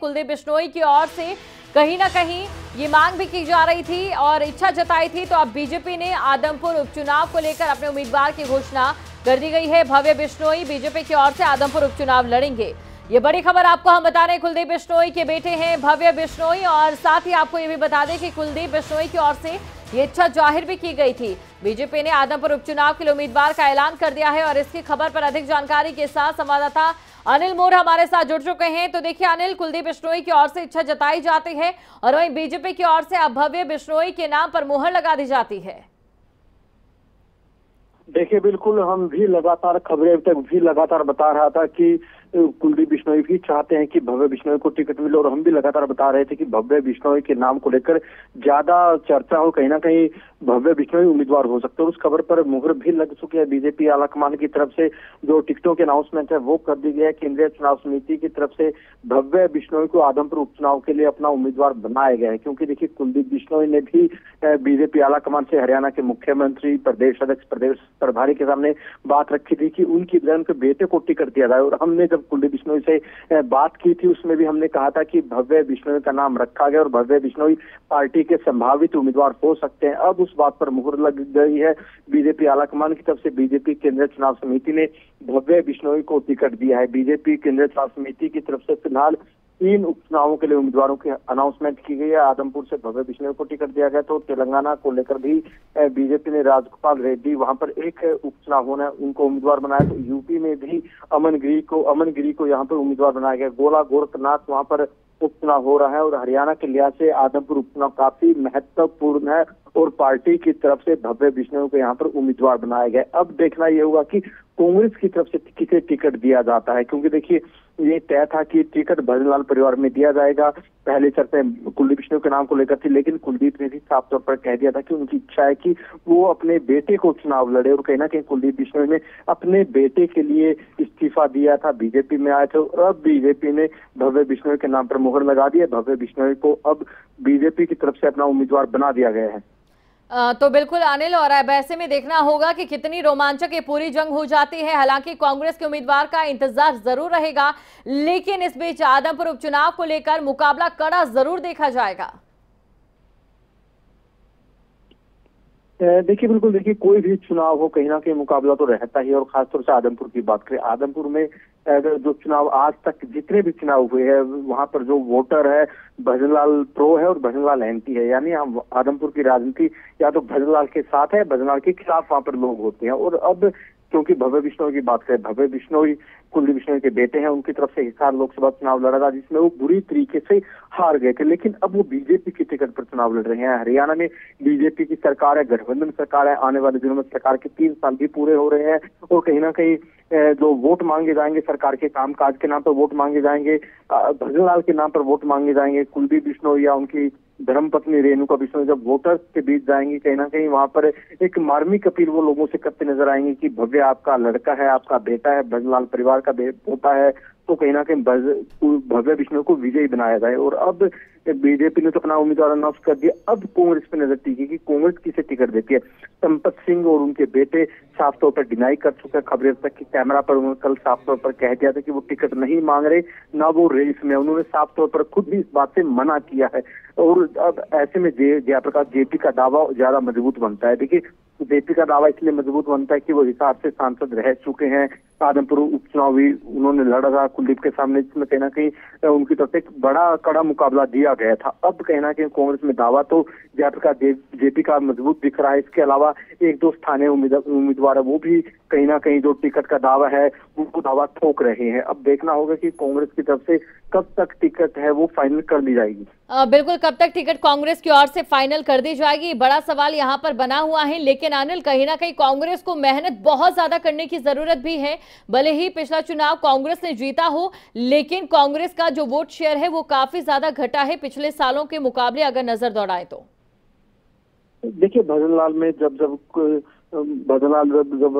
कुलदीप बिश्नोई की ओर से कहीं ना कहीं ये मांग भी की जा रही थी और इच्छा जताई थी। तो अब बीजेपी ने आदमपुर उपचुनाव को लेकर अपने उम्मीदवार की घोषणा कर दी गई है। भव्य बिश्नोई बीजेपी की ओर से आदमपुर उपचुनाव लड़ेंगे। ये बड़ी खबर आपको हम बता रहे हैं, कुलदीप बिश्नोई के बेटे हैं भव्य बिश्नोई। और साथ ही आपको ये भी बता दें कि कुलदीप बिश्नोई की ओर से ये इच्छा जाहिर भी की गई थी। बीजेपी ने आदमपुर उपचुनाव के लिए उम्मीदवार का ऐलान कर दिया है। और इसकी खबर पर अधिक जानकारी के साथ संवाददाता अनिल मोर हमारे साथ जुड़ चुके हैं। तो देखिए अनिल, कुलदीप बिश्नोई की ओर से इच्छा जताई जाती है और वहीं बीजेपी की ओर से अब भव्य बिश्नोई के नाम पर मुहर लगा दी जाती है। देखिए, बिल्कुल हम भी लगातार खबरें तक भी लगातार बता रहा था कि कुलदीप बिश्नोई भी चाहते हैं कि भव्य बिश्नोई को टिकट मिले। और हम भी लगातार बता रहे थे कि भव्य बिश्नोई के नाम को लेकर ज्यादा चर्चा हो, कहीं ना कहीं भव्य बिश्नोई उम्मीदवार हो सकते हैं। उस खबर पर मुहर भी लग चुकी है। बीजेपी आलाकमान की तरफ से जो टिकटों के अनाउंसमेंट है वो कर दी गई है। केंद्रीय चुनाव समिति की तरफ से भव्य बिश्नोई को आदमपुर उपचुनाव के लिए अपना उम्मीदवार बनाया गया है। क्योंकि देखिए, कुलदीप बिश्नोई ने भी बीजेपी आलाकमान से हरियाणा के मुख्यमंत्री, प्रदेश अध्यक्ष, प्रदेश प्रभारी के सामने बात रखी थी कि उनके बेटे को टिकट दिया जाए। और हमने जब कुलदीप बिश्नोई से बात की थी उसमें भी हमने कहा था कि भव्य बिश्नोई का नाम रखा गया और भव्य बिश्नोई पार्टी के संभावित उम्मीदवार हो सकते हैं। अब उस बात पर मुहर लग गई है बीजेपी आलाकमान की तरफ से। बीजेपी केंद्रीय चुनाव समिति ने भव्य बिश्नोई को टिकट दिया है। बीजेपी केंद्रीय चुनाव समिति की तरफ से फिलहाल 3 उपचुनावों के लिए उम्मीदवारों की अनाउंसमेंट की गई है। आदमपुर से भव्य बिश्नोई को टिकट दिया गया। तो तेलंगाना को लेकर भी बीजेपी ने राजगोपाल रेड्डी, वहां पर एक उपचुनाव होना है, उनको उम्मीदवार बनाया। तो यूपी में भी अमन गिरी को यहाँ पर उम्मीदवार बनाया गया। गोला गोरखनाथ वहां पर उपचुनाव हो रहा है। और हरियाणा के लिहाज से आदमपुर उपचुनाव काफी महत्वपूर्ण है और पार्टी की तरफ से भव्य बिश्नोई को यहाँ पर उम्मीदवार बनाया गया। अब देखना यह होगा कि कांग्रेस की तरफ से किसे टिकट दिया जाता है। क्योंकि देखिए, ये तय था कि टिकट भजनलाल परिवार में दिया जाएगा। पहले चर्चा कुलदीप बिश्नोई के नाम को लेकर थी, लेकिन कुलदीप ने भी साफ तौर पर कह दिया था कि उनकी इच्छा है कि वो अपने बेटे को चुनाव लड़े। और कहीं ना कहीं कुलदीप बिश्नोई ने अपने बेटे के लिए इस्तीफा दिया था, बीजेपी में आए थे। और अब बीजेपी ने भव्य बिश्नोई के नाम पर मुहर लगा दी है। भव्य बिश्नोई को अब बीजेपी की तरफ से अपना उम्मीदवार बना दिया गया है। तो बिल्कुल अनिल, और अब ऐसे में देखना होगा कि कितनी रोमांचक ये पूरी जंग हो जाती है। हालांकि कांग्रेस के उम्मीदवार का इंतजार जरूर रहेगा, लेकिन इस बीच आदमपुर उपचुनाव को लेकर मुकाबला कड़ा जरूर देखा जाएगा। देखिए, बिल्कुल देखिए, कोई भी चुनाव हो कहीं ना कहीं मुकाबला तो रहता ही। और खासतौर से आदमपुर की बात करें, आदमपुर में जो चुनाव आज तक जितने भी चुनाव हुए हैं वहां पर जो वोटर है भजनलाल प्रो है और भजनलाल एंटी है। यानी हम आदमपुर की राजनीति या तो भजनलाल के साथ है, भजनलाल के खिलाफ वहां पर लोग होते हैं। और अब क्योंकि भव्य बिश्नोई की बात करें, भव्य बिश्नोई कुलदीप बिश्नोई के बेटे हैं, उनकी तरफ से हिसार लोकसभा चुनाव लड़ा था जिसमें वो बुरी तरीके से हार गए थे। लेकिन अब वो बीजेपी की टिकट पर चुनाव लड़ रहे हैं। हरियाणा में बीजेपी की सरकार है, गठबंधन सरकार है। आने वाले दिनों में सरकार के 3 साल भी पूरे हो रहे हैं। और कहीं ना कहीं जो वोट मांगे जाएंगे सरकार के कामकाज के नाम पर वोट मांगे जाएंगे, भजनलाल के नाम पर वोट मांगे जाएंगे। कुलदीप बिश्नोई या उनकी धर्मपत्नी रेणुका बिश्नोई जब वोटर्स के बीच जाएंगी, कहीं ना कहीं वहां पर एक मार्मिक अपील वो लोगों से करते नजर आएंगे कि भव्य आपका लड़का है, आपका बेटा है, भजनलाल परिवार का पोता है। तो कहीं ना कहीं भव्य बिश्नोई को विजयी बनाया जाए। और अब बीजेपी ने तो अपना उम्मीदवार अनाउंस कर दिया। अब कांग्रेस पे नजर टिकी कि कांग्रेस किसे टिकट देती है। संपत सिंह और उनके बेटे साफ तौर पर डिनाई कर चुके हैं खबरें तक कि कैमरा पर उन्होंने कल साफ तौर पर कह दिया था कि वो टिकट नहीं मांग रहे, ना वो रेस में। उन्होंने साफ तौर पर खुद भी इस बात से मना किया है। और अब ऐसे में जयप्रकाश जेपी का दावा ज्यादा मजबूत बनता है। देखिए, जेपी का दावा इसलिए मजबूत बनता है कि वो हिसार से सांसद रह चुके हैं। आदमपुर उपचुनाव भी उन्होंने लड़ा था कुलदीप के सामने, जिसमें कहीं ना कहीं उनकी तरफ से एक बड़ा कड़ा मुकाबला दिया गया था। अब कहीं ना कहीं कांग्रेस में दावा तो जयप्रकाश जेपी का मजबूत दिख रहा है। इसके अलावा 1-2 स्थानीय उम्मीदवार है, वो भी कहीं ना कहीं जो टिकट का दावा है वो दावा ठोक रहे हैं। अब देखना होगा कि कांग्रेस की तरफ से कब तक टिकट है वो फाइनल कर ली जाएगी। बिल्कुल, कब तक टिकट कांग्रेस की ओर से फाइनल कर दी जाएगी, बड़ा सवाल यहाँ पर बना हुआ है। लेकिन अनिल, कहीं ना कहीं कांग्रेस को मेहनत बहुत ज्यादा करने की जरूरत भी है। भले ही पिछला चुनाव कांग्रेस ने जीता हो, लेकिन कांग्रेस का जो वोट शेयर है वो काफी ज्यादा घटा है पिछले सालों के मुकाबले, अगर नजर दौड़ाए तो। देखिए, भजनलाल में जब भजनलाल जब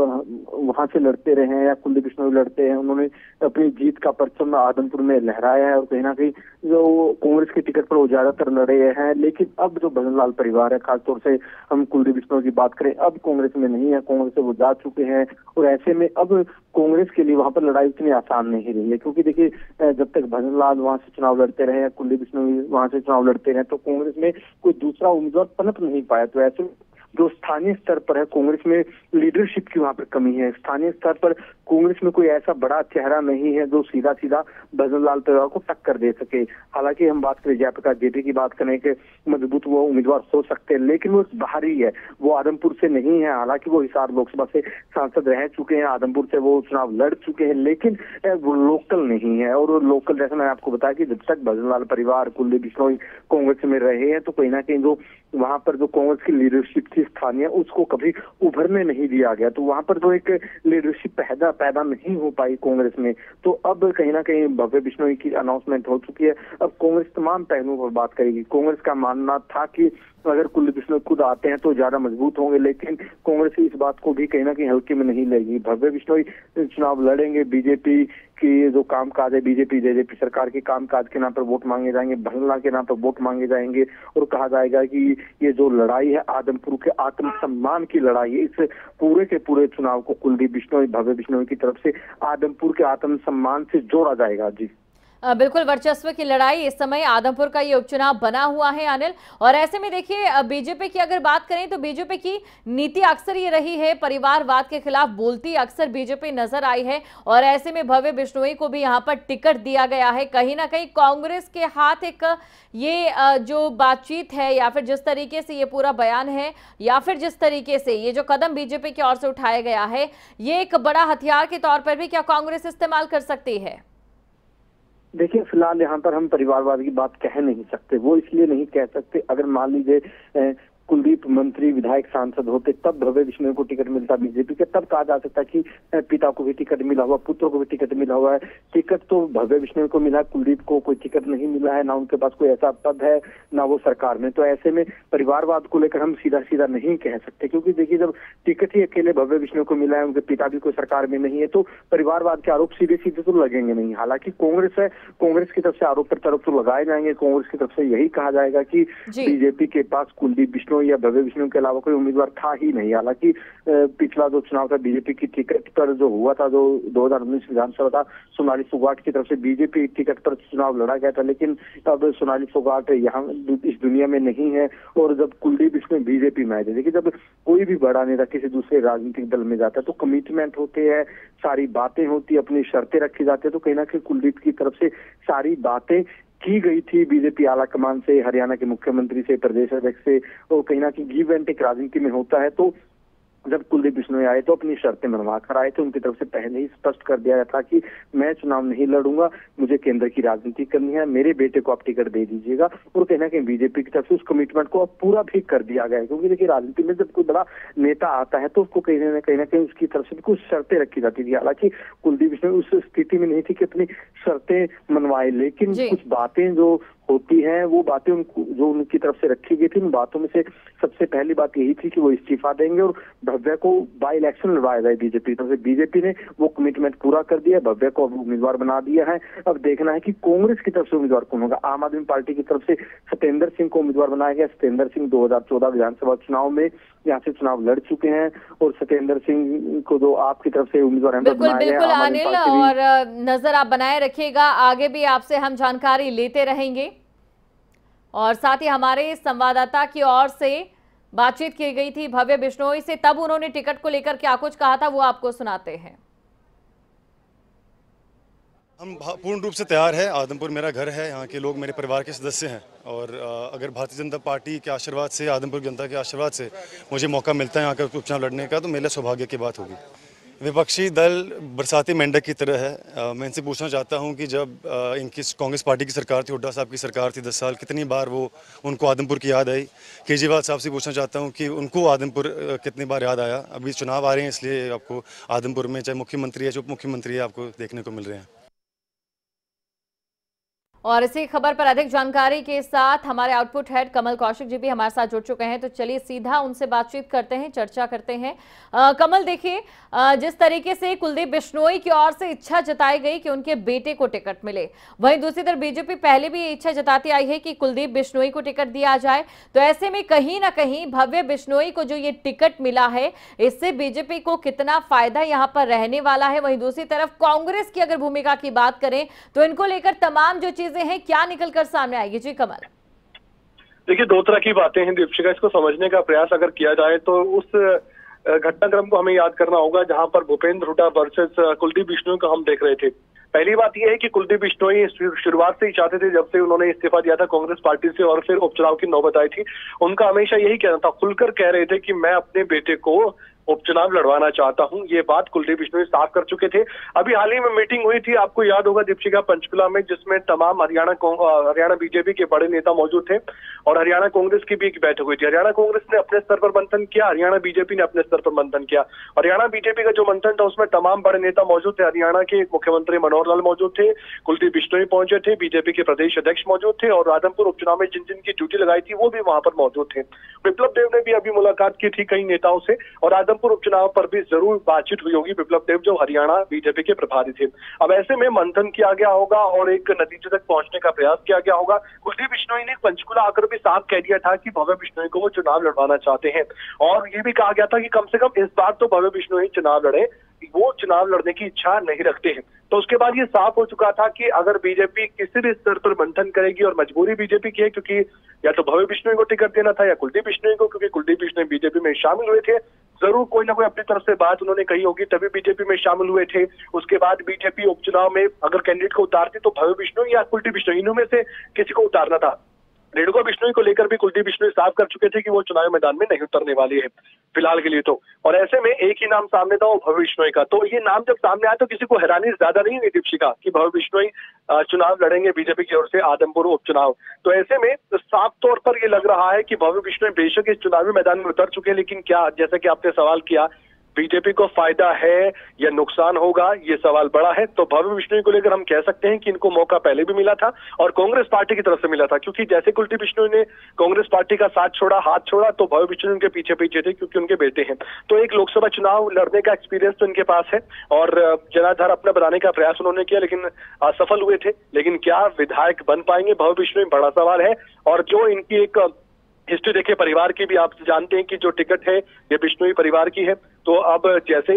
वहां से लड़ते रहे हैं या कुलदीप बिश्नोई लड़ते हैं, उन्होंने अपनी जीत का परचम आदमपुर में लहराया है और कहीं ना कहीं जो कांग्रेस के टिकट पर वो ज्यादातर लड़े हैं। लेकिन अब जो भजनलाल परिवार है, खासतौर से हम कुलदीप बिश्नोई की बात करें, अब कांग्रेस में नहीं है, कांग्रेस से वो जा चुके हैं और ऐसे में अब कांग्रेस के लिए वहां पर लड़ाई इतनी आसान नहीं रही है। क्योंकि देखिए, जब तक भजनलाल वहां से चुनाव लड़ते रहे या कुलदीप बिश्नोई वहां से चुनाव लड़ते रहे, तो कांग्रेस में कोई दूसरा उम्मीदवार पनप नहीं पाया। तो ऐसे में जो स्थानीय स्तर पर है, कांग्रेस में लीडरशिप की वहां पर कमी है। स्थानीय स्तर पर कांग्रेस में कोई ऐसा बड़ा चेहरा नहीं है जो सीधा सीधा भजनलाल परिवार को टक्कर दे सके। हालांकि हम बात करें जयप्रकाश जेपी की बात करें कि मजबूत वो उम्मीदवार हो सकते हैं, लेकिन वो बाहरी है, वो आदमपुर से नहीं है। हालांकि वो हिसार लोकसभा से सांसद रह चुके हैं, आदमपुर से वो चुनाव लड़ चुके हैं, लेकिन वो लोकल नहीं है। और वो लोकल, जैसे मैंने आपको बताया कि जब तक भजनलाल परिवार, कुलदीप बिश्नोई कांग्रेस में रहे हैं, तो कहीं ना कहीं जो वहां पर जो कांग्रेस की लीडरशिप थी स्थानीय, उसको कभी उभरने नहीं दिया गया। तो वहां पर जो एक लीडरशिप पैदा नहीं हो पाई कांग्रेस में। तो अब कहीं ना कहीं भव्य बिश्नोई की अनाउंसमेंट हो चुकी है। अब कांग्रेस तमाम पहलुओं पर बात करेगी। कांग्रेस का मानना था कि अगर कुलदीप बिश्नोई खुद आते हैं तो ज्यादा मजबूत होंगे, लेकिन कांग्रेस इस बात को भी कहीं ना कहीं हल्के में नहीं लेगी। भव्य बिश्नोई चुनाव लड़ेंगे, बीजेपी की जो कामकाज है, बीजेपी जेजेपी सरकार के कामकाज के नाम पर वोट मांगे जाएंगे, भजनलाल के नाम पर वोट मांगे जाएंगे और कहा जाएगा कि ये जो लड़ाई है आदमपुर के आत्मसम्मान की लड़ाई है। इस पूरे के पूरे चुनाव को कुलदीप बिश्नोई, भव्य बिश्नोई की तरफ से आदमपुर के आत्मसम्मान से जोड़ा जाएगा। जी बिल्कुल, वर्चस्व की लड़ाई इस समय आदमपुर का ये उपचुनाव बना हुआ है अनिल। और ऐसे में देखिए, बीजेपी की अगर बात करें तो बीजेपी की नीति अक्सर ये रही है, परिवारवाद के खिलाफ बोलती अक्सर बीजेपी नजर आई है। और ऐसे में भव्य बिश्नोई को भी यहाँ पर टिकट दिया गया है। कहीं ना कहीं कांग्रेस के हाथ एक ये जो बातचीत है या फिर जिस तरीके से ये पूरा बयान है या फिर जिस तरीके से ये जो कदम बीजेपी की ओर से उठाया गया है, ये एक बड़ा हथियार के तौर पर भी क्या कांग्रेस इस्तेमाल कर सकती है? देखिए, फिलहाल यहाँ पर हम परिवारवाद की बात कह नहीं सकते। वो इसलिए नहीं कह सकते, अगर मान लीजिए कुलदीप मंत्री, विधायक, सांसद होते तब भव्य बिश्नोई को टिकट मिलता बीजेपी के, तब कहा जा सकता कि पिता को भी टिकट मिला हुआ, पुत्र को भी टिकट मिला हुआ है। टिकट तो भव्य बिश्नोई को मिला, कुलदीप को कोई टिकट नहीं मिला है, ना उनके पास कोई ऐसा पद है, ना वो सरकार में। तो ऐसे में परिवारवाद को लेकर हम सीधा सीधा नहीं कह सकते, क्योंकि देखिए, जब टिकट ही अकेले भव्य बिश्नोई को मिला है, उनके पिता भी कोई सरकार में नहीं है, तो परिवारवाद के आरोप सीधे सीधे तो लगेंगे नहीं। हालांकि कांग्रेस है, कांग्रेस की तरफ से आरोप प्रत्यारोप तो लगाए जाएंगे। कांग्रेस की तरफ से यही कहा जाएगा कि बीजेपी के पास कुलदीप बिश्नोई या भव्य बिश्नोई के अलावा कोई उम्मीदवार था ही नहीं। हालांकि पिछला जो चुनाव था बीजेपी की टिकट पर जो हुआ था, जो 2019 विधानसभा था, सोनाली फोगाट की तरफ से बीजेपी टिकट पर चुनाव लड़ा गया था। लेकिन अब सोनाली फोगाट यहाँ इस दुनिया में नहीं है और जब कुलदीप बिश्नोई बीजेपी में आए थे। देखिए, जब कोई भी बड़ा नेता किसी दूसरे राजनीतिक दल में जाता है तो कमिटमेंट होते हैं, सारी बातें होती है, अपनी शर्तें रखी जाती है। तो कहीं ना कहीं कुलदीप की तरफ से सारी बातें की गई थी बीजेपी आला कमान से, हरियाणा के मुख्यमंत्री से, प्रदेश अध्यक्ष से, और कहीं ना कहीं गिव एंड टेक राजनीति में होता है। तो जब कुलदीप बिश्नोई आए तो अपनी शर्तें मनवा कर आए थे। उनकी तरफ से पहले ही स्पष्ट कर दिया था कि मैं चुनाव नहीं लड़ूंगा, मुझे केंद्र की राजनीति करनी है, मेरे बेटे को आप टिकट दे दीजिएगा। और कहना कि बीजेपी की तरफ से उस कमिटमेंट को अब पूरा भी कर दिया गया है। क्योंकि देखिए, राजनीति में जब कोई बड़ा नेता आता है तो उसको कहीं ना कहीं उसकी तरफ से भी कुछ शर्तें रखी जाती थी। हालांकि कुलदीप बिश्नोई उस स्थिति में नहीं थी कि अपनी शर्तें मनवाए, लेकिन कुछ बातें जो होती हैं वो बातें जो उनकी तरफ से रखी गई थी, उन बातों में से सबसे पहली बात यही थी कि वो इस्तीफा देंगे और भव्य को बाई इलेक्शन लड़वाया जाए बीजेपी की तरफ से। बीजेपी ने वो कमिटमेंट पूरा कर दिया, भव्य को अब उम्मीदवार बना दिया है। अब देखना है कि कांग्रेस की तरफ से उम्मीदवार कौन होगा। आम आदमी पार्टी की तरफ से सत्येंद्र सिंह को उम्मीदवार बनाया गया। सत्येंद्र सिंह 2014 विधानसभा चुनाव में यहाँ से चुनाव लड़ चुके हैं और सत्येंद्र सिंह को जो आपकी तरफ से उम्मीदवार बिल्कुल बिल्कुल अनिल, और नजर आप बनाए रखिएगा, आगे भी आपसे हम जानकारी लेते रहेंगे। और साथ ही हमारे संवाददाता की ओर से बातचीत की गई थी भव्य बिश्नोई से, तब उन्होंने टिकट को लेकर क्या कुछ कहा था वो आपको सुनाते हैं। हम पूर्ण रूप से तैयार है। आदमपुर मेरा घर है, यहाँ के लोग मेरे परिवार के सदस्य हैं और अगर भारतीय जनता पार्टी के आशीर्वाद से, आदमपुर जनता के आशीर्वाद से मुझे मौका मिलता है यहाँ का उपचुनाव लड़ने का, तो मेरे सौभाग्य की बात होगी। विपक्षी दल बरसाती मेंढक की तरह है। मैं इनसे पूछना चाहता हूं कि जब इनकी कांग्रेस पार्टी की सरकार थी, हुड्डा साहब की सरकार थी 10 साल, कितनी बार वो उनको आदमपुर की याद आई। केजरीवाल साहब से पूछना चाहता हूं कि उनको आदमपुर कितनी बार याद आया। अभी चुनाव आ रहे हैं इसलिए आपको आदमपुर में चाहे मुख्यमंत्री है, उप मुख्यमंत्री है, आपको देखने को मिल रहे हैं। और इसी खबर पर अधिक जानकारी के साथ हमारे आउटपुट हेड कमल कौशिक जी भी हमारे साथ जुड़ चुके हैं, तो चलिए सीधा उनसे बातचीत करते हैं, चर्चा करते हैं। कमल, देखिए, जिस तरीके से कुलदीप बिश्नोई की ओर से इच्छा जताई गई कि उनके बेटे को टिकट मिले, वहीं दूसरी तरफ बीजेपी पहले भी इच्छा जताती आई है कि कुलदीप बिश्नोई को टिकट दिया जाए। तो ऐसे में कहीं ना कहीं भव्य बिश्नोई को जो ये टिकट मिला है, इससे बीजेपी को कितना फायदा यहाँ पर रहने वाला है। वहीं दूसरी तरफ कांग्रेस की अगर भूमिका की बात करें तो इनको लेकर तमाम जो हैं क्या निकलकर सामने आएगी? जी कमल। देखिए, दो तरह की बातें हैं दीपशिका। इसको समझने का प्रयास अगर किया जाए तो उस घटनाक्रम को हमें याद करना होगा जहां पर भूपेंद्र हुड्डा वर्सेस कुलदीप बिश्नोई को हम देख रहे थे। पहली बात यह है कि कुलदीप बिश्नोई शुरुआत से ही चाहते थे, जब से उन्होंने इस्तीफा दिया था कांग्रेस पार्टी से और फिर उपचुनाव की नौबत आई थी, उनका हमेशा यही कहना था, खुलकर कह रहे थे कि मैं अपने बेटे को उपचुनाव लड़वाना चाहता हूं। ये बात कुलदीप बिश्नोई साफ कर चुके थे। अभी हाल ही में मीटिंग हुई थी, आपको याद होगा दीपशिका, पंचकुला में, जिसमें तमाम हरियाणा बीजेपी के बड़े नेता मौजूद थे और हरियाणा कांग्रेस की भी एक बैठक हुई थी। हरियाणा कांग्रेस ने अपने स्तर पर मंथन किया, हरियाणा बीजेपी ने अपने स्तर पर मंथन किया। हरियाणा बीजेपी का जो मंथन था उसमें तमाम बड़े नेता मौजूद थे। हरियाणा के मुख्यमंत्री मनोहर लाल मौजूद थे, कुलदीप बिश्नोई पहुंचे थे, बीजेपी के प्रदेश अध्यक्ष मौजूद थे और आदमपुर उपचुनाव में जिन जिन की ड्यूटी लगाई थी वो भी वहां पर मौजूद थे। विप्लव देव ने भी अभी मुलाकात की थी कई नेताओं से और आदमपुर उपचुनाव पर भी जरूर बातचीत हुई होगी। विप्लव देव जो हरियाणा बीजेपी के प्रभारी थे। अब ऐसे में मंथन किया गया होगा और एक नतीजे तक पहुंचने का प्रयास किया गया होगा। कुलदीप बिश्नोई ने पंचकुला आकर भी साफ कह दिया था कि भव्य बिश्नोई को वो चुनाव लड़वाना चाहते हैं और ये भी कहा गया था कि कम से कम इस बार तो भव्य बिश्नोई चुनाव लड़े, वो चुनाव लड़ने की इच्छा नहीं रखते हैं। तो उसके बाद ये साफ हो चुका था कि अगर बीजेपी किसी भी स्तर पर मंथन करेगी, और मजबूरी बीजेपी की है क्योंकि या तो भव्य बिश्नोई को टिकट देना था या कुलदीप बिश्नोई को, क्योंकि कुलदीप बिश्नोई बीजेपी में शामिल हुए थे, जरूर कोई ना कोई अपनी तरफ से बात उन्होंने कही होगी तभी बीजेपी में शामिल हुए थे। उसके बाद बीजेपी उपचुनाव में अगर कैंडिडेट को उतारती तो भव्य बिश्नोई या कुलदीप बिश्नोई, इनों में से किसी को उतारना था। रेणुका बिश्नोई को लेकर भी कुलदीप बिश्नोई साफ कर चुके थे कि वो चुनावी मैदान में नहीं उतरने वाली है फिलहाल के लिए तो। और ऐसे में एक ही नाम सामने था, वो भव्य बिश्नोई का। तो ये नाम जब सामने आया तो किसी को हैरानी ज्यादा नहीं हुई दीपशिका कि भव्य बिश्नोई चुनाव लड़ेंगे बीजेपी की ओर से आदमपुर उपचुनाव। तो ऐसे में साफ तौर पर ये लग रहा है कि भव्य बिश्नोई बेशक इस चुनावी मैदान में उतर चुके हैं, लेकिन क्या, जैसा कि आपने सवाल किया, बीजेपी को फायदा है या नुकसान होगा, ये सवाल बड़ा है। तो भव्य बिश्नोई को लेकर हम कह सकते हैं कि इनको मौका पहले भी मिला था और कांग्रेस पार्टी की तरफ से मिला था, क्योंकि जैसे कुलदीप बिश्नोई ने कांग्रेस पार्टी का साथ छोड़ा, हाथ छोड़ा, तो भव्य बिश्नोई उनके पीछे पीछे थे क्योंकि उनके बेटे हैं। तो एक लोकसभा चुनाव लड़ने का एक्सपीरियंस तो इनके पास है और जनाधार अपना बनाने का प्रयास उन्होंने किया, लेकिन असफल हुए थे। लेकिन क्या विधायक बन पाएंगे भव्य बिश्नोई, बड़ा सवाल है। और जो इनकी एक हिस्ट्री देखे परिवार की भी, आप जानते हैं कि जो टिकट है ये बिश्नोई परिवार की है। तो अब जैसे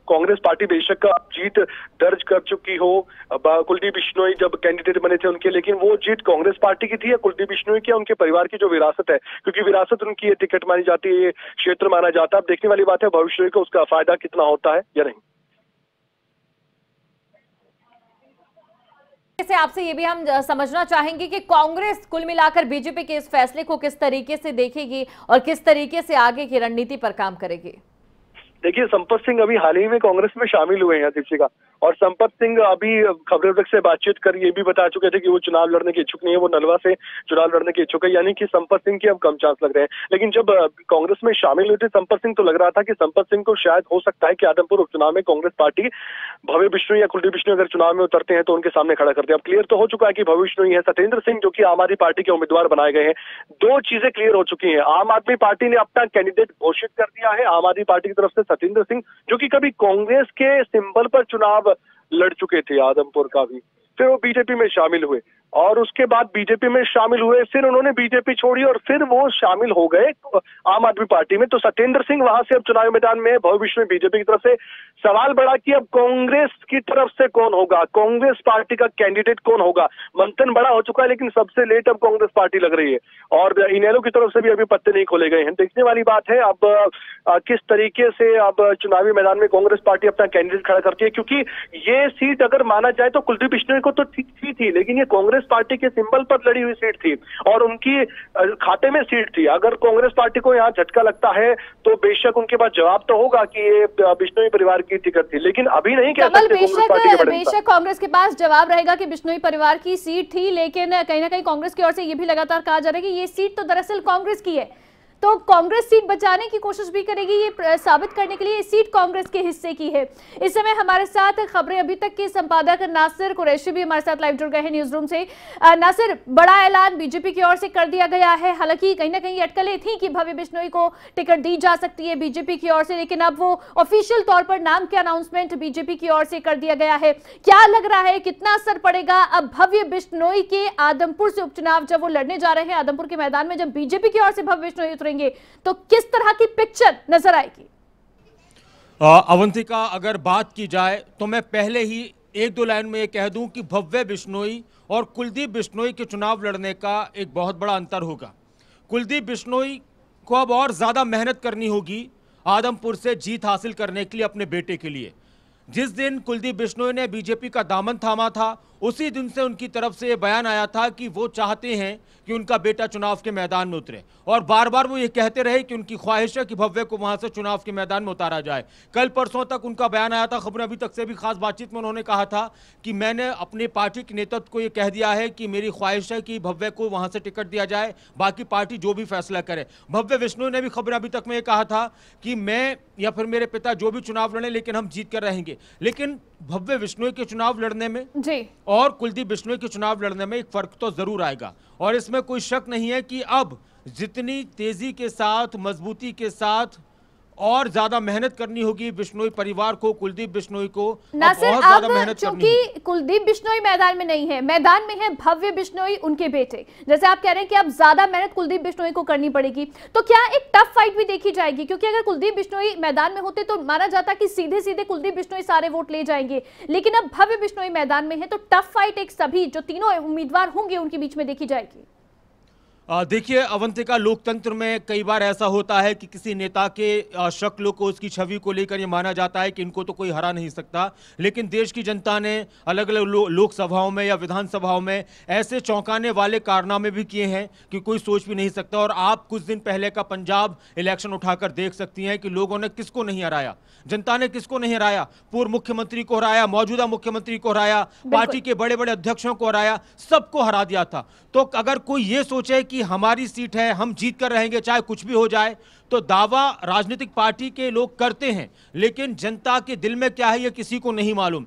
कांग्रेस पार्टी बेशक जीत दर्ज कर चुकी हो, कुलदीप बिश्नोई जब कैंडिडेट बने थे उनके, लेकिन वो जीत कांग्रेस पार्टी की थी या कुलदीप बिश्नोई की, उनके परिवार की जो विरासत है, क्योंकि विरासत उनकी ये टिकट मानी जाती है, ये क्षेत्र माना जाता है। अब देखने वाली बात है भव्य बिश्नोई को उसका फायदा कितना होता है या नहीं। से आपसे ये भी हम समझना चाहेंगे कि कांग्रेस कुल मिलाकर बीजेपी के इस फैसले को किस तरीके से देखेगी और किस तरीके से आगे की रणनीति पर काम करेगी। देखिए, संपत सिंह अभी हाल ही में कांग्रेस में शामिल हुए हैं दीपशिका, और संपत सिंह अभी खबरें से बातचीत कर ये भी बता चुके थे कि वो चुनाव लड़ने के इच्छुक नहीं है, वो नलवा से चुनाव लड़ने के इच्छुक है, यानी कि संपत सिंह के अब कम चांस लग रहे हैं। लेकिन जब कांग्रेस में शामिल हुए थे संपत सिंह, तो लग रहा था कि संपत सिंह को शायद हो सकता है कि आदमपुर उपचुनाव में कांग्रेस पार्टी भव्य बिश्नोई या कुलदीप बिश्नोई अगर चुनाव में उतरते हैं तो उनके सामने खड़ा करते हैं। अब क्लियर तो हो चुका है कि भव्य बिश्नोई है, सत्येंद्र सिंह जो कि आम आदमी पार्टी के उम्मीदवार बनाए गए हैं। दो चीजें क्लियर हो चुकी हैं, आम आदमी पार्टी ने अपना कैंडिडेट घोषित कर दिया है, आम आदमी पार्टी की तरफ से सत्येंद्र सिंह, जो कि कभी कांग्रेस के सिंबल पर चुनाव लड़ चुके थे आदमपुर का भी, फिर वो बीजेपी में शामिल हुए और उसके बाद बीजेपी में शामिल हुए, फिर उन्होंने बीजेपी छोड़ी और फिर वो शामिल हो गए आम आदमी पार्टी में। तो सत्येंद्र सिंह वहां से अब चुनावी मैदान में, भव्य बिश्नोई बीजेपी की तरफ से। सवाल बड़ा कि अब कांग्रेस की तरफ से कौन होगा, कांग्रेस पार्टी का कैंडिडेट कौन होगा। मंथन बड़ा हो चुका है लेकिन सबसे लेट अब कांग्रेस पार्टी लग रही है और इनेलो की तरफ से भी अभी पत्ते नहीं खोले गए हैं। देखने वाली बात है अब किस तरीके से अब चुनावी मैदान में कांग्रेस पार्टी अपना कैंडिडेट खड़ा करती है, क्योंकि ये सीट अगर माना जाए तो कुलदीप बिश्नोई को तो ठीक थी, लेकिन ये कांग्रेस पार्टी के सिंबल पर लड़ी हुई सीट थी और उनकी खाते में सीट थी। अगर कांग्रेस पार्टी को यहाँ झटका लगता है तो बेशक उनके पास जवाब तो होगा कि ये बिश्नोई परिवार की टिकट थी, लेकिन अभी नहीं कह सकते कांग्रेस पार्टी के बड़े। बेशक कांग्रेस के पास जवाब रहेगा कि बिश्नोई परिवार की सीट थी, लेकिन कहीं ना कहीं कांग्रेस की ओर से ये भी लगातार कहा जा रहा है कि ये सीट तो दरअसल कांग्रेस की है। तो कांग्रेस सीट बचाने की कोशिश भी करेगी, ये साबित करने के लिए ये सीट कांग्रेस के हिस्से की है। इस समय हमारे साथ खबरें अभी तक के संपादक नासिर कुरैशी भी हमारे साथ लाइव जुड़ गए हैं न्यूज रूम से। नासिर, बड़ा ऐलान बीजेपी की ओर से कर दिया गया है। हालांकि कहीं ना कहीं अटकलें थी कि भव्य बिश्नोई को टिकट दी जा सकती है बीजेपी की ओर से, लेकिन अब वो ऑफिशियल तौर पर नाम के अनाउंसमेंट बीजेपी की ओर से कर दिया गया है। क्या लग रहा है, कितना असर पड़ेगा अब भव्य बिश्नोई के आदमपुर से उपचुनाव जब वो लड़ने जा रहे हैं आदमपुर के मैदान में, जब बीजेपी की ओर से भव्य बिश्नोई उतरेंगे तो किस तरह की पिक्चर नजर आएगी? अवंतिका, अगर बात की जाए तो मैं पहले ही एक दो लाइन में ये कह दूं कि भव्य बिश्नोई और कुलदीप बिश्नोई के चुनाव लड़ने का एक बहुत बड़ा अंतर होगा। कुलदीप बिश्नोई को अब और ज्यादा मेहनत करनी होगी आदमपुर से जीत हासिल करने के लिए अपने बेटे के लिए। जिस दिन कुलदीप बिश्नोई ने बीजेपी का दामन थामा था, उसी दिन से उनकी तरफ से यह बयान आया था कि वो चाहते हैं कि उनका बेटा चुनाव के मैदान में उतरे, और बार बार वो ये कहते रहे कि उनकी ख्वाहिश है कि भव्य को वहां से चुनाव के मैदान में उतारा जाए। कल परसों तक उनका बयान आया था, खबरें अभी तक से भी खास बातचीत में उन्होंने कहा था कि मैंने अपनी पार्टी के नेतृत्व को ये कह दिया है कि मेरी ख्वाहिश है कि भव्य को वहां से टिकट दिया जाए, बाकी पार्टी जो भी फैसला करे। भव्य बिश्नोई ने भी खबरें अभी तक में ये कहा था कि मैं या फिर मेरे पिता जो भी चुनाव लड़े लेकिन हम जीत कर रहेंगे। लेकिन भव्य बिश्नोई के चुनाव लड़ने में जी और कुलदीप बिश्नोई के चुनाव लड़ने में एक फर्क तो जरूर आएगा, और इसमें कोई शक नहीं है कि अब जितनी तेजी के साथ, मजबूती के साथ और ज्यादा मेहनत करनी होगी बिश्नोई परिवार को, कुलदीप बिश्नोई को बहुत ज्यादा मेहनत करनी होगी। क्योंकि कुलदीप बिश्नोई मैदान में नहीं है, मैदान में है भव्य बिश्नोई, उनके बेटे। जैसे आप कह रहे हैं कि अब ज्यादा मेहनत कुलदीप बिश्नोई को करनी पड़ेगी, तो क्या एक टफ फाइट भी देखी जाएगी? क्योंकि अगर कुलदीप बिश्नोई मैदान में होते तो माना जाता कि सीधे सीधे कुलदीप बिश्नोई सारे वोट ले जाएंगे, लेकिन अब भव्य बिश्नोई मैदान में है तो टफ फाइट एक सभी जो तीनों उम्मीदवार होंगे उनके बीच में देखी जाएगी। देखिए अवंतिका, लोकतंत्र में कई बार ऐसा होता है कि किसी नेता के शक्ल को, उसकी छवि को लेकर ये माना जाता है कि इनको तो कोई हरा नहीं सकता, लेकिन देश की जनता ने अलग अलग लोकसभाओं में या विधानसभाओं में ऐसे चौंकाने वाले कारनामे भी किए हैं कि कोई सोच भी नहीं सकता। और आप कुछ दिन पहले का पंजाब इलेक्शन उठाकर देख सकती हैं कि लोगों ने किसको नहीं हराया, जनता ने किसको नहीं हराया। पूर्व मुख्यमंत्री को हराया, मौजूदा मुख्यमंत्री को हराया, पार्टी के बड़े बड़े अध्यक्षों को हराया, सबको हरा दिया था। तो अगर कोई ये सोचे कि हमारी सीट है, हम जीत कर रहेंगे चाहे कुछ भी हो जाए, तो दावा राजनीतिक पार्टी के लोग करते हैं, लेकिन जनता के दिल में क्या है ये किसी को नहीं मालूम।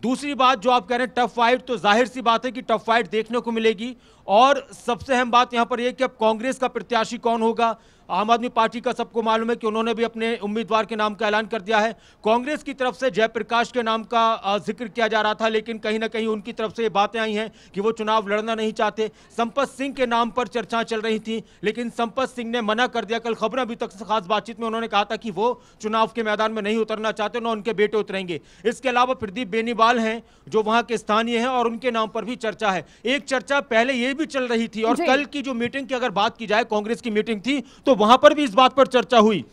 दूसरी बात जो आप कह रहे हैं टफ फाइट, तो जाहिर सी बात है कि टफ फाइट देखने को मिलेगी। और सबसे अहम बात यहां पर यह कि अब कांग्रेस का प्रत्याशी कौन होगा। आम आदमी पार्टी का सबको मालूम है कि उन्होंने भी अपने उम्मीदवार के नाम का ऐलान कर दिया है। कांग्रेस की तरफ से जयप्रकाश के नाम का जिक्र किया जा रहा था, लेकिन कहीं ना कहीं उनकी तरफ से ये बातें आई हैं कि वो चुनाव लड़ना नहीं चाहते। संपत सिंह के नाम पर चर्चा चल रही थी, लेकिन संपत सिंह ने मना कर दिया। कल खबरें अभी तक से खास बातचीत में उन्होंने कहा था कि वो चुनाव के मैदान में नहीं उतरना चाहते, न उनके बेटे उतरेंगे। इसके अलावा प्रदीप बेनीवाल हैं जो वहां के स्थानीय हैं और उनके नाम पर भी चर्चा है। एक चर्चा पहले ये भी चल रही थी, और कल की जो मीटिंग की अगर बात की जाए, कांग्रेस की मीटिंग थी, तो वहां पर भी इस बात पर चर्चा हुई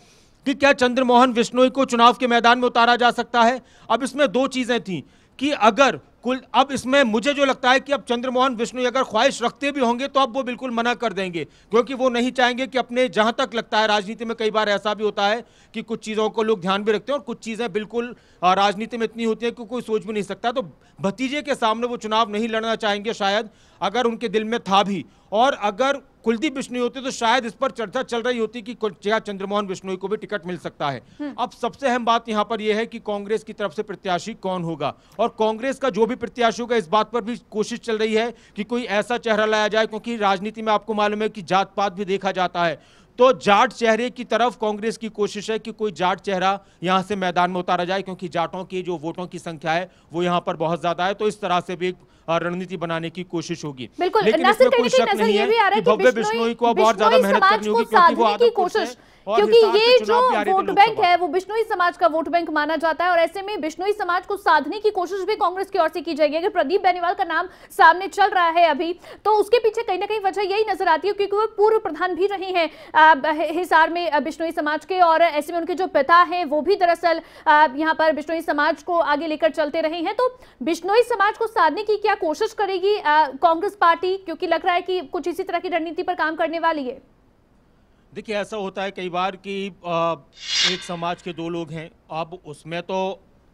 कि क्या चंद्रमोहन बिश्नोई को चुनाव के मैदान में उतारा जा सकता है। अब इसमें दो चीजें थी कि अगर अब इसमें मुझे जो लगता है कि अब चंद्रमोहन बिश्नोई अगर ख्वाहिश रखते भी होंगे तो अब वो बिल्कुल मना कर देंगे, क्योंकि वो नहीं चाहेंगे कि अपने, जहां तक लगता है राजनीति में कई बार ऐसा भी होता है कि कुछ चीज़ों को लोग ध्यान भी रखते हैं और कुछ चीज़ें बिल्कुल राजनीति में इतनी होती है कि कोई सोच भी नहीं सकता। तो भतीजे के सामने वो चुनाव नहीं लड़ना चाहेंगे शायद, अगर उनके दिल में था भी। और अगर कुलदीप बिश्नोई होते तो शायद इस पर चर्चा चल रही होती कि क्या चंद्रमोहन बिश्नोई को भी टिकट मिल सकता है। अब सबसे अहम बात यहां पर यह है कि कांग्रेस की तरफ से प्रत्याशी कौन होगा, और कांग्रेस का जो भी प्रत्याशी होगा इस बात पर भी कोशिश चल रही है कि कोई ऐसा चेहरा लाया जाए, क्योंकि राजनीति में आपको मालूम है कि जात पात भी देखा जाता है। तो जाट चेहरे की तरफ कांग्रेस की कोशिश है कि कोई जाट चेहरा यहां से मैदान में उतारा जाए, क्योंकि जाटों की जो वोटों की संख्या है वो यहां पर बहुत ज्यादा है। तो इस तरह से भी एक रणनीति बनाने की कोशिश होगी। लेकिन इसमें कोई शक नहीं है कि भव्य बिश्नोई को अब और ज्यादा मेहनत करनी होगी, क्योंकि वो आदमपुर से, क्योंकि ये जो वोट बैंक है वो बिश्नोई समाज का वोट बैंक माना जाता है, और ऐसे में बिश्नोई समाज को साधने की कोशिश भी कांग्रेस की ओर से की जाएगी। अगर प्रदीप बेनीवाल का नाम सामने चल रहा है अभी, तो उसके पीछे कहीं ना कहीं वजह यही नजर आती है क्योंकि वो पूर्व प्रधान भी रहे हैं हिसार में बिश्नोई समाज के, और ऐसे में उनके जो पिता हैं वो भी दरअसल यहाँ पर बिश्नोई समाज को आगे लेकर चलते रहे हैं। तो बिश्नोई समाज को साधने की क्या कोशिश करेगी कांग्रेस पार्टी, क्योंकि लग रहा है कि कुछ इसी तरह की रणनीति पर काम करने वाली है? देखिए ऐसा होता है कई बार कि एक समाज के दो लोग हैं, अब उसमें तो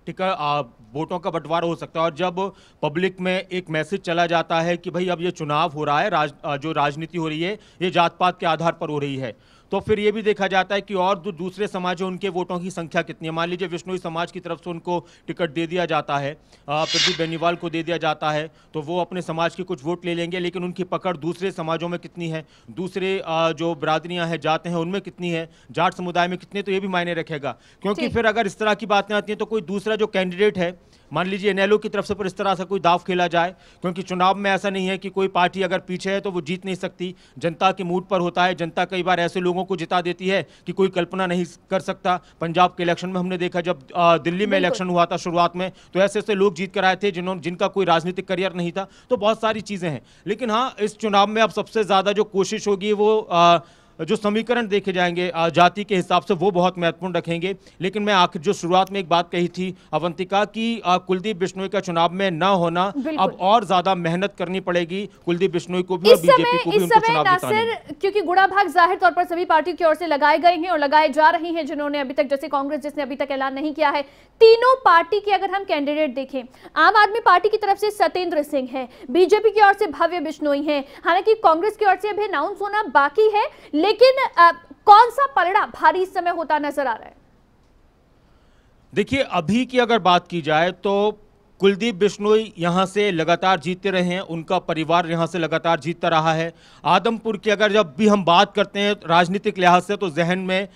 वोटों का बंटवारा हो सकता है, और जब पब्लिक में एक मैसेज चला जाता है कि भाई अब ये चुनाव हो रहा है, जो राजनीति हो रही है ये जात पात के आधार पर हो रही है, तो फिर ये भी देखा जाता है कि और जो दूसरे समाज है उनके वोटों की संख्या कितनी है। मान लीजिए विश्नोई समाज की तरफ से उनको टिकट दे दिया जाता है, प्रदीप बेनीवाल को दे दिया जाता है, तो वो अपने समाज के कुछ वोट ले लेंगे, लेकिन उनकी पकड़ दूसरे समाजों में कितनी है, दूसरे जो बिरादरियां हैं, जाते हैं, उनमें कितनी है, जाट समुदाय में कितने, तो ये भी मायने रखेगा। क्योंकि फिर अगर इस तरह की बातें आती हैं तो कोई दूसरा जो कैंडिडेट है, मान लीजिए इनेलो की तरफ से पर इस तरह से कोई दाव खेला जाए, क्योंकि चुनाव में ऐसा नहीं है कि कोई पार्टी अगर पीछे है तो वो जीत नहीं सकती, जनता के मूड पर होता है। जनता कई बार ऐसे लोगों को जिता देती है कि कोई कल्पना नहीं कर सकता। पंजाब के इलेक्शन में हमने देखा, जब दिल्ली में इलेक्शन हुआ था शुरुआत में, तो ऐसे ऐसे लोग जीत कर आए थे जिनका कोई राजनीतिक करियर नहीं था। तो बहुत सारी चीजें हैं, लेकिन हाँ, इस चुनाव में अब सबसे ज्यादा जो कोशिश होगी वो जो समीकरण देखे जाएंगे जाति के हिसाब से, वो बहुत महत्वपूर्ण रखेंगे। लेकिन मैं आखिर जो शुरुआत में एक बात कही थी अवंतिका की, कुलदीप बिश्नोई का चुनाव में न होना, अब और ज्यादा मेहनत करनी पड़ेगी कुलदीप बिश्नोई को भी और बीजेपी को भी उनको चुनाव जिताने में। क्योंकि गुड़ा भाग जाहिर तौर पर सभी पार्टियों की ओर से लगाए गए हैं और लगाए जा रहे हैं, जिन्होंने अभी तक, जैसे कांग्रेस जिसने अभी तक ऐलान नहीं किया है। तीनों पार्टी के अगर हम कैंडिडेट देखें, आम आदमी पार्टी की तरफ से सत्येंद्र सिंह है, बीजेपी की ओर से भव्य बिश्नोई है, हालांकि कांग्रेस की ओर से अभी अनाउंस होना बाकी है, लेकिन कौन सा पलड़ा भारी इस समय होता नजर आ रहा है? देखिए, अभी की अगर बात की जाए तो कुलदीप बिश्नोई यहां से लगातार जीतते रहे हैं, उनका परिवार यहां से लगातार जीतता रहा है। आदमपुर की अगर जब भी हम बात करते हैं राजनीतिक लिहाज से, तो जहन में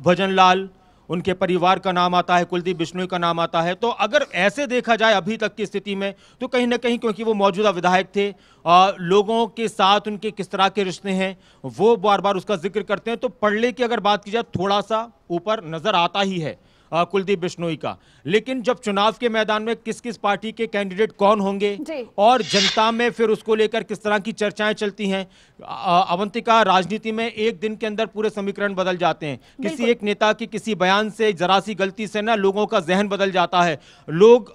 भजन लाल, उनके परिवार का नाम आता है, कुलदीप बिश्नोई का नाम आता है। तो अगर ऐसे देखा जाए अभी तक की स्थिति में, तो कहीं ना कहीं क्योंकि वो मौजूदा विधायक थे, लोगों के साथ उनके किस तरह के रिश्ते हैं वो बार बार उसका जिक्र करते हैं, तो पलड़े की अगर बात की जाए थोड़ा सा ऊपर नजर आता ही है कुलदीप बिश्नोई का। लेकिन जब चुनाव के मैदान में किस किस पार्टी के कैंडिडेट कौन होंगे और जनता में फिर उसको लेकर किस तरह की चर्चाएं चलती हैं, अवंतिका, राजनीति में एक दिन के अंदर पूरे समीकरण बदल जाते हैं। किसी एक नेता की किसी बयान से, जरा सी गलती से ना लोगों का जहन बदल जाता है। लोग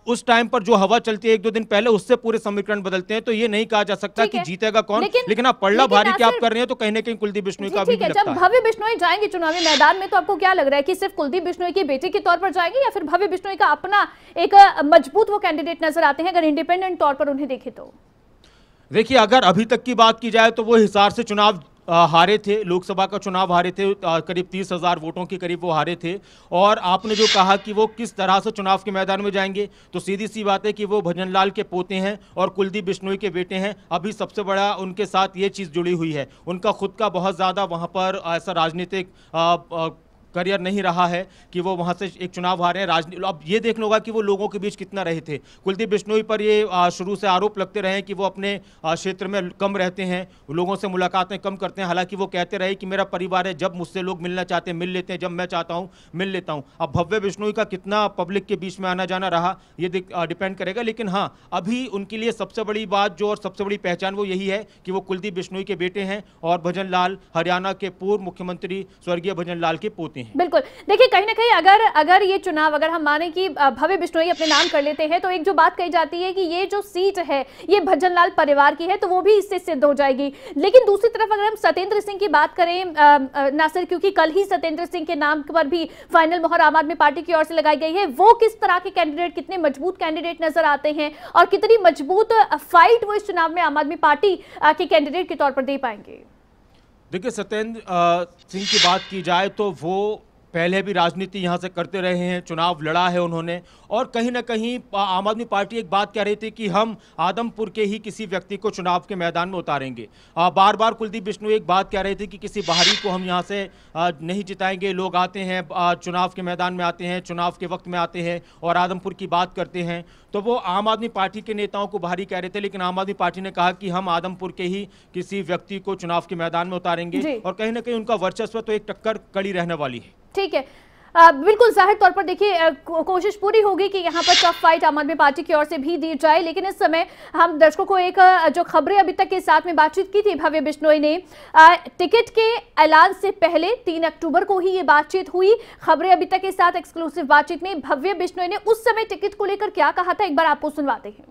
उस टाइम पर जो हवा चलती है एक दो दिन पहले, उससे पूरे समीकरण बदलते हैं। तो ये नहीं कहा जा सकता कि जीतेगा कौन, लेकिन आप पलड़ा भारी क्या आप कर रहे हैं, तो कहीं ना कहीं कुलदीप बिश्नोई का भी लगता है। जब भव्य बिश्नोई जाएंगे चुनावी मैदान में, तो आपको क्या लग रहा है कि सिर्फ कुलदीप बिश्नोई के बेटे के तौर पर जाएंगे, या फिर भव्य बिश्नोई का अपना एक मजबूत वो कैंडिडेट नजर आते हैं अगर इंडिपेंडेंट तौर पर उन्हें देखें तो? देखिए, अगर अभी तक की बात की जाए तो वो हिसार से चुनाव हारे थे, लोकसभा का चुनाव हारे थे, करीब 30,000 वोटों के करीब वो हारे थे। और आपने जो कहा कि वो किस तरह से चुनाव के मैदान में जाएंगे, तो सीधी सी बात है कि वो भजनलाल के पोते हैं और कुलदीप बिश्नोई के बेटे हैं। अभी सबसे बड़ा उनके साथ ये चीज़ जुड़ी हुई है, उनका खुद का बहुत ज़्यादा वहाँ पर ऐसा राजनीतिक करियर नहीं रहा है कि वो वहां से एक चुनाव हारे हैं। अब ये देखना होगा कि वो लोगों के बीच कितना रहे थे। कुलदीप बिश्नोई पर ये शुरू से आरोप लगते रहे कि वो अपने क्षेत्र में कम रहते हैं, लोगों से मुलाकातें कम करते हैं। हालांकि वो कहते रहे कि मेरा परिवार है, जब मुझसे लोग मिलना चाहते हैं मिल लेते हैं, जब मैं चाहता हूं मिल लेता हूं। अब भव्य बिश्नोई का कितना पब्लिक के बीच में आना जाना रहा ये डिपेंड करेगा। लेकिन हाँ, अभी उनके लिए सबसे बड़ी बात जो और सबसे बड़ी पहचान वो यही है कि वो कुलदीप बिश्नोई के बेटे हैं और भजन लाल, हरियाणा के पूर्व मुख्यमंत्री स्वर्गीय भजन लाल के पोते हैं। बिल्कुल, देखिए कहीं ना कहीं अगर ये चुनाव, अगर हम माने कि भव्य बिश्नोई अपने नाम कर लेते हैं, तो एक जो बात कही जाती है कि ये जो सीट है ये भजनलाल परिवार की है, तो वो भी इससे सिद्ध हो जाएगी। लेकिन दूसरी तरफ अगर हम सत्येंद्र सिंह की बात करें नासिर, क्योंकि कल ही सत्येंद्र सिंह के नाम पर भी फाइनल मोहर आम आदमी पार्टी की ओर से लगाई गई है, वो किस तरह के कैंडिडेट, कितने मजबूत कैंडिडेट नजर आते हैं और कितनी मजबूत फाइट वो इस चुनाव में आम आदमी पार्टी के कैंडिडेट के तौर पर दे पाएंगे? देखिए, सत्येंद्र सिंह की बात की जाए तो वो पहले भी राजनीति यहाँ से करते रहे हैं, चुनाव लड़ा है उन्होंने। और कहीं ना कहीं आम आदमी पार्टी एक बात कह रही थी कि हम आदमपुर के ही किसी व्यक्ति को चुनाव के मैदान में उतारेंगे। बार बार कुलदीप बिश्नोई एक बात कह रहे थे कि किसी बाहरी को हम यहाँ से नहीं जिताएंगे। लोग आते हैं, चुनाव के मैदान में आते हैं, चुनाव के वक्त में आते हैं और आदमपुर की बात करते हैं। तो वो आम आदमी पार्टी के नेताओं को बाहरी कह रहे थे, लेकिन आम आदमी पार्टी ने कहा कि हम आदमपुर के ही किसी व्यक्ति को चुनाव के मैदान में उतारेंगे। और कहीं ना कहीं उनका वर्चस्व तो एक टक्कर कड़ी रहने वाली है। ठीक है, बिल्कुल जाहिर तौर पर देखिए कोशिश पूरी होगी कि यहाँ पर टफ फाइट आम आदमी पार्टी की ओर से भी दी जाए। लेकिन इस समय हम दर्शकों को एक जो खबरें अभी तक के साथ में बातचीत की थी भव्य बिश्नोई ने, टिकट के ऐलान से पहले 3 अक्टूबर को ही ये बातचीत हुई। खबरें अभी तक के साथ एक्सक्लूसिव बातचीत में भव्य बिश्नोई ने उस समय टिकट को लेकर क्या कहा था, एक बार आपको सुनवाते हैं।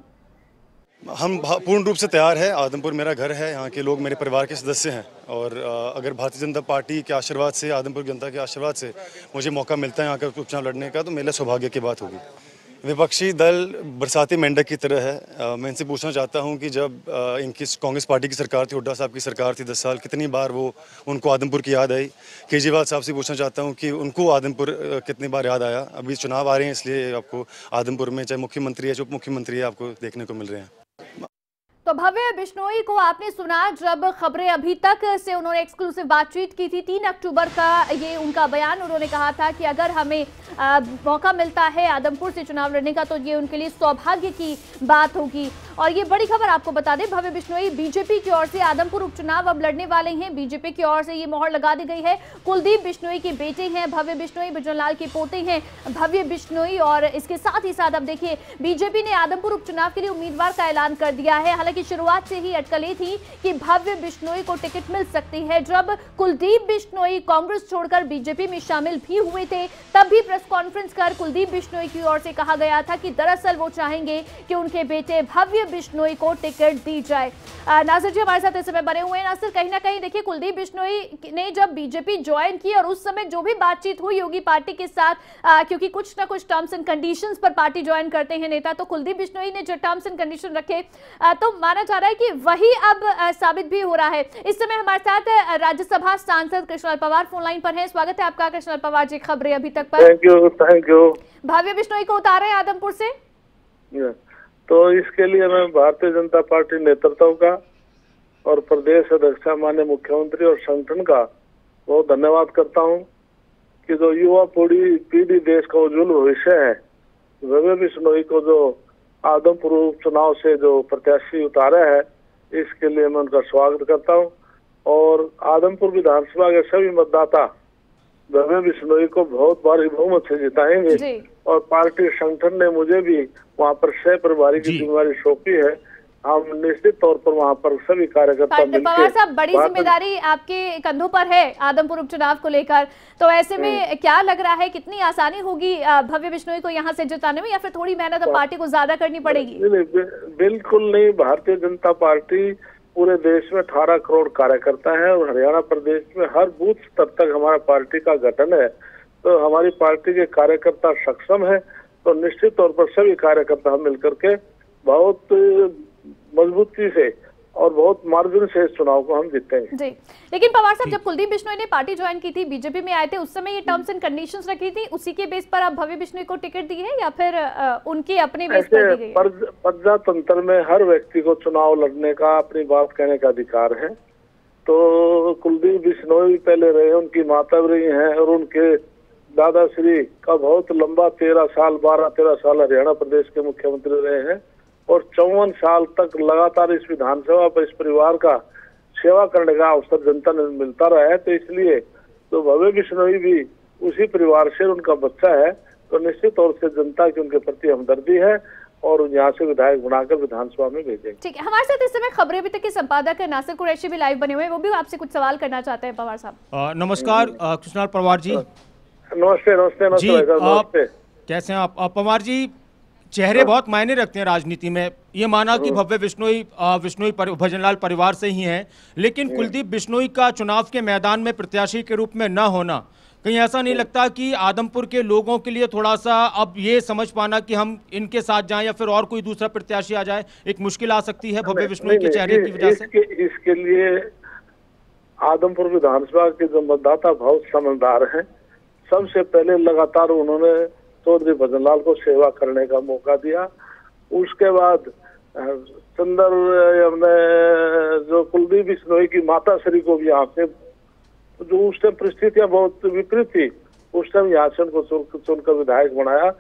हम पूर्ण रूप से तैयार हैं। आदमपुर मेरा घर है, यहाँ के लोग मेरे परिवार के सदस्य हैं और अगर भारतीय जनता पार्टी के आशीर्वाद से, आदमपुर जनता के आशीर्वाद से मुझे मौका मिलता है यहाँ का उपचुनाव लड़ने का, तो मेरे लिए सौभाग्य की बात होगी। विपक्षी दल बरसाती मेंढक की तरह है। मैं इनसे पूछना चाहता हूं कि जब इनकी कांग्रेस पार्टी की सरकार थी, हुड्डा साहब की सरकार थी 10 साल, कितनी बार वो उनको आदमपुर की याद आई। केजरीवाल साहब से पूछना चाहता हूं कि उनको आदमपुर कितनी बार याद आया। अभी चुनाव आ रहे हैं, इसलिए आपको आदमपुर में चाहे मुख्यमंत्री है, उप मुख्यमंत्री है, आपको देखने को मिल रहे हैं। तो भव्य बिश्नोई को आपने सुना, जब खबरें अभी तक से उन्होंने एक्सक्लूसिव बातचीत की थी। 3 अक्टूबर का ये उनका बयान, उन्होंने कहा था कि अगर हमें मौका मिलता है आदमपुर से चुनाव लड़ने का तो ये उनके लिए सौभाग्य की बात होगी। और ये बड़ी खबर आपको बता दें, भव्य बिश्नोई बीजेपी की ओर से आदमपुर उपचुनाव अब लड़ने वाले हैं। बीजेपी की ओर से ये मोहर लगा दी गई है। कुलदीप बिश्नोई के बेटे हैं भव्य बिश्नोई, बिजनलाल के पोते हैं भव्य बिश्नोई। और इसके साथ ही साथ अब देखिए, बीजेपी ने आदमपुर उपचुनाव के लिए उम्मीदवार का ऐलान कर दिया है। हालांकि शुरुआत से ही अटकलें थी कि भव्य बिश्नोई को टिकट मिल सकती है। जब कुलदीप बिश्नोई कांग्रेस छोड़कर बीजेपी में शामिल भी हुए थे, तब भी प्रेस कॉन्फ्रेंस कर कुलदीप बिश्नोई की ओर से कहा गया था कि दरअसल वो चाहेंगे कि उनके बेटे भव्य बिश्नोई को टिकट दी जाए। नासिर जी हमारे साथ इस समय बने हुए हैं। नासिर, कहीं ना कहीं देखिए, कुलदीप बिश्नोई ने जब बीजेपी ज्वाइन की और उस समय जो भी बातचीत हुई होगी पार्टी के साथ, क्योंकि कुछ ना कुछ टर्म्स एंड कंडीशंस पर पार्टी ज्वाइन करते हैं नेता, तो कुलदीप बिश्नोई ने जो टर्म्स एंड कंडीशन रखे, तो माना जा रहा है कि वही अब साबित भी हो रहा है। इस समय हमारे साथ राज्यसभा सांसद कृष्णलाल पवार फोन लाइन पर हैं। स्वागत है आपका कृष्णलाल पवार जी, खबरें अभी तक पर। Thank you. भव्य बिश्नोई को उतारे आदमपुर से, तो इसके लिए मैं भारतीय जनता पार्टी नेतृत्व का और प्रदेश अध्यक्ष माननीय मुख्यमंत्री और संगठन का बहुत धन्यवाद करता हूं कि जो युवा पीढ़ी देश का उज्जवल भविष्य है, भव्य बिश्नोई को जो आदमपुर उपचुनाव से जो प्रत्याशी उतारा है, इसके लिए मैं उनका स्वागत करता हूं। और आदमपुर विधानसभा के सभी मतदाता भव्य बिश्नोई को बहुत भारी बहुमत से जिताएंगे। और पार्टी संगठन ने मुझे भी वहाँ पर सह प्रभारी की जिम्मेदारी सौंपी है। हम निश्चित तौर पर वहाँ पर सभी कार्यकर्ता मिलकर, पवार साहब, बड़ी जिम्मेदारी आपके कंधों पर है आदमपुर उपचुनाव को लेकर, तो ऐसे में क्या लग रहा है, कितनी आसानी होगी भव्य बिश्नोई को यहाँ से जिताने में, या फिर थोड़ी मेहनत पार्टी को ज्यादा करनी पड़ेगी? बिल्कुल नहीं। भारतीय जनता पार्टी पूरे देश में 18 करोड़ कार्यकर्ता है और हरियाणा प्रदेश में हर बूथ स्तर तक हमारा पार्टी का गठन है। तो हमारी पार्टी के कार्यकर्ता सक्षम है, तो निश्चित तौर पर सभी कार्यकर्ता हम मिलकर के बहुत मजबूती से और बहुत मार्जिन से इस चुनाव को हम जीतेंगे जी। लेकिन पवार साहब, जब कुलदीप बिश्नोई ने पार्टी ज्वाइन की थी, बीजेपी में आए थे, उस समय ये टर्म्स एंड कंडीशंस रखी थी, उसी के बेस पर आप भव्य बिश्नोई को टिकट दी है या फिर उनके अपने बेस पर दी गई है? प्रजातंत्र में हर व्यक्ति को चुनाव लड़ने का, अपनी बात कहने का अधिकार है। तो कुलदीप बिश्नोई पहले रहे, उनकी माता भी रही है और उनके दादाश्री का बहुत लंबा 12-13 साल हरियाणा प्रदेश के मुख्यमंत्री रहे हैं और 54 साल तक लगातार इस विधानसभा पर इस परिवार का सेवा करने का अवसर जनता ने मिलता रहा है। तो इसलिए तो भव्य बिश्नोई भी उसी परिवार से उनका बच्चा है, तो निश्चित तौर से जनता की उनके प्रति हमदर्दी है और यहाँ से विधायक बनाकर विधानसभा में भेजेंगे। ठीक है, हमारे साथ इस समय खबरें अभी तक के संपादक नासिर कुरैशी भी लाइव बने हुए हैं, वो भी आपसे कुछ सवाल करना चाहते हैं। पवार साहब नमस्कार। कृष्णलाल पवार जी नमस्ते। नमस्ते। कैसे हैं आप? पवार जी, चेहरे बहुत मायने रखते हैं राजनीति में। ये माना कि भव्य बिश्नोई भजनलाल परिवार से ही हैं, लेकिन कुलदीप बिश्नोई का चुनाव के मैदान में प्रत्याशी के रूप में न होना, कहीं ऐसा नहीं लगता कि आदमपुर के लोगों के लिए थोड़ा सा अब ये समझ पाना कि हम इनके साथ जाएं या फिर और कोई दूसरा प्रत्याशी आ जाए, एक मुश्किल आ सकती है भव्य बिश्नोई के चेहरे की वजह से? इसके लिए आदमपुर विधानसभा के जो मतदाता बहुत समझदार हैं। सबसे पहले लगातार उन्होंने चौधरी भजनलाल को सेवा करने का मौका दिया। उसके बाद सुंदर जो कुलदीप बिश्नोई की माता श्री को भी यहाँ से, जो उस टाइम परिस्थितियां बहुत विपरीत थी, उस टाइम यहाँ से उनको चुनकर विधायक बनाया।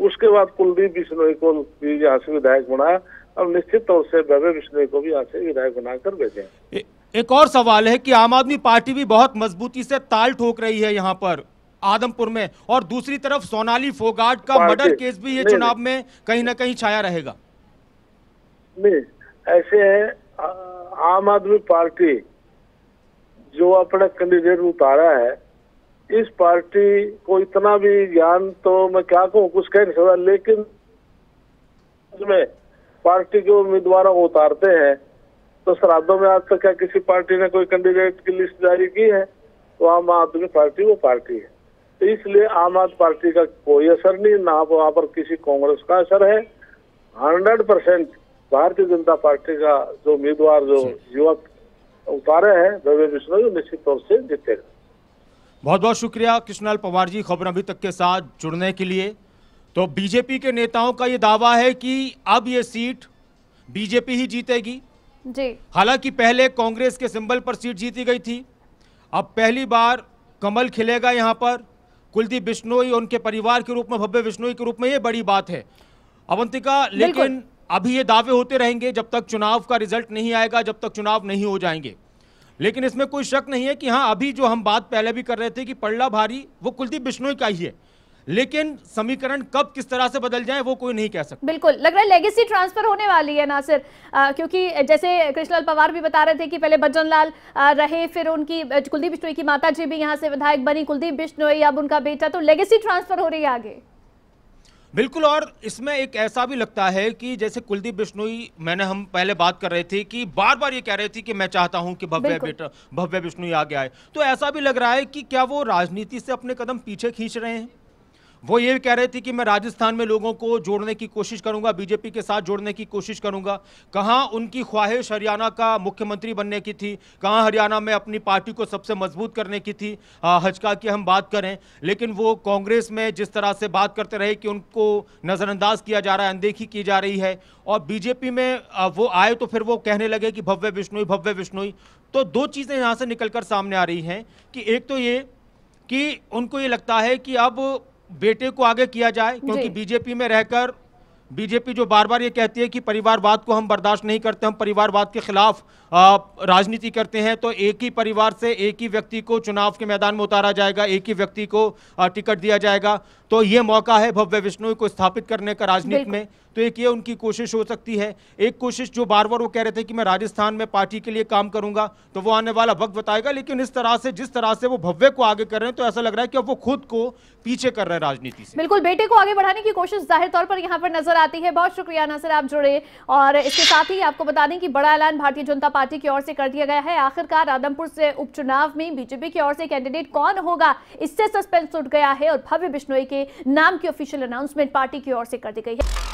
उसके बाद कुलदीप बिश्नोई को भी यहाँ से विधायक बनाया। अब निश्चित तौर से भव्य बिश्नोई को भी यहाँ से विधायक बनाकर भेजे। एक और सवाल है कि आम आदमी पार्टी भी बहुत मजबूती से ताल ठोक रही है यहाँ पर आदमपुर में, और दूसरी तरफ सोनाली फोगाट का मर्डर केस भी ये चुनाव में कहीं ना कहीं छाया रहेगा। नहीं, ऐसे है, आम आदमी पार्टी जो अपना कैंडिडेट उतारा है, इस पार्टी को इतना भी ज्ञान तो मैं क्या कहूँ, कुछ कह नहीं सकता, लेकिन इसमें पार्टी के उम्मीदवारों को उतारते हैं तो श्राद्धों में आज तक क्या किसी पार्टी ने कोई कैंडिडेट की लिस्ट जारी की है? तो आम आदमी पार्टी वो पार्टी है। तो इसलिए आम आदमी पार्टी का कोई असर नहीं, ना वहाँ पर किसी कांग्रेस का असर है। 100% भारतीय जनता पार्टी का जो उम्मीदवार जो युवक उतारे हैं भव्य बिश्नोई, निश्चित तौर से जीतेगा। बहुत बहुत शुक्रिया कृष्णलाल पंवार जी खबर अभी तक के साथ जुड़ने के लिए। तो बीजेपी के नेताओं का ये दावा है कि अब ये सीट बीजेपी ही जीतेगी जी। हालांकि पहले कांग्रेस के सिंबल पर सीट जीती गई थी, अब पहली बार कमल खिलेगा यहां पर कुलदीप बिश्नोई उनके परिवार के रूप में, भव्य बिश्नोई के रूप में। ये बड़ी बात है अवंतिका, लेकिन अभी ये दावे होते रहेंगे जब तक चुनाव का रिजल्ट नहीं आएगा, जब तक चुनाव नहीं हो जाएंगे। लेकिन इसमें कोई शक नहीं है कि हाँ, अभी जो हम बात पहले भी कर रहे थे कि पल्ला भारी वो कुलदीप बिश्नोई का ही है, लेकिन समीकरण कब किस तरह से बदल जाए वो कोई नहीं कह सकता। बिल्कुल लग रहा है लेगेसी ट्रांसफर होने वाली है नासिर, क्योंकि जैसे कृष्णलाल पंवार भी बता रहे थे कि पहले बच्चन लाल रहे, फिर उनकी कुलदीप बिश्नोई की माता जी भी यहाँ से विधायक बनी, कुलदीप बिश्नोई अब उनका बेटा, तो लेगेसी ट्रांसफर हो रही है आगे। बिल्कुल, और इसमें एक ऐसा भी लगता है कि जैसे कुलदीप बिश्नोई, हम पहले बात कर रहे थे कि बार बार ये कह रहे थे कि मैं चाहता हूं कि भव्य बिश्नोई आगे आए, तो ऐसा भी लग रहा है कि क्या वो राजनीति से अपने कदम पीछे खींच रहे हैं। वो ये कह रहे थे कि मैं राजस्थान में लोगों को जोड़ने की कोशिश करूंगा, बीजेपी के साथ जोड़ने की कोशिश करूंगा। कहां उनकी ख्वाहिश हरियाणा का मुख्यमंत्री बनने की थी, कहां हरियाणा में अपनी पार्टी को सबसे मजबूत करने की थी, हजका की हम बात करें, लेकिन वो कांग्रेस में जिस तरह से बात करते रहे कि उनको नज़रअंदाज किया जा रहा है, अनदेखी की जा रही है, और बीजेपी में वो आए तो फिर वो कहने लगे कि भव्य बिश्नोई। तो दो चीज़ें यहाँ से निकलकर सामने आ रही हैं कि एक तो ये कि उनको ये लगता है कि अब बेटे को आगे किया जाए, क्योंकि बीजेपी में रहकर बीजेपी जो बार बार ये कहती है कि परिवारवाद को हम बर्दाश्त नहीं करते, हम परिवारवाद के खिलाफ राजनीति करते हैं, तो एक ही परिवार से एक ही व्यक्ति को चुनाव के मैदान में उतारा जाएगा, एक ही व्यक्ति को टिकट दिया जाएगा। तो ये मौका है भव्य बिश्नोई को स्थापित करने का राजनीति में। तो एक ये उनकी कोशिश हो सकती है। एक कोशिश जो बार बार वो कह रहे थे कि मैं राजस्थान में पार्टी के लिए काम करूंगा, तो वो आने वाला वक्त बताएगा। लेकिन इस तरह से जिस तरह से वो भव्य को आगे कर रहे हैं, तो ऐसा लग रहा है कि अब वो खुद को पीछे कर रहे हैं राजनीति से। बिल्कुल, बेटे को आगे बढ़ाने की कोशिश जाहिर तौर पर यहाँ पर नजर आती है। बहुत शुक्रिया नासिर, आप जुड़े। और इसके साथ ही आपको बता दें कि बड़ा ऐलान भारतीय जनता पार्टी की ओर से कर दिया गया है। आखिरकार आदमपुर से उपचुनाव में बीजेपी की ओर से कैंडिडेट कौन होगा, इससे सस्पेंस उठ गया है और भव्य बिश्नोई के नाम की ऑफिशियल अनाउंसमेंट पार्टी की ओर से कर दी गई है।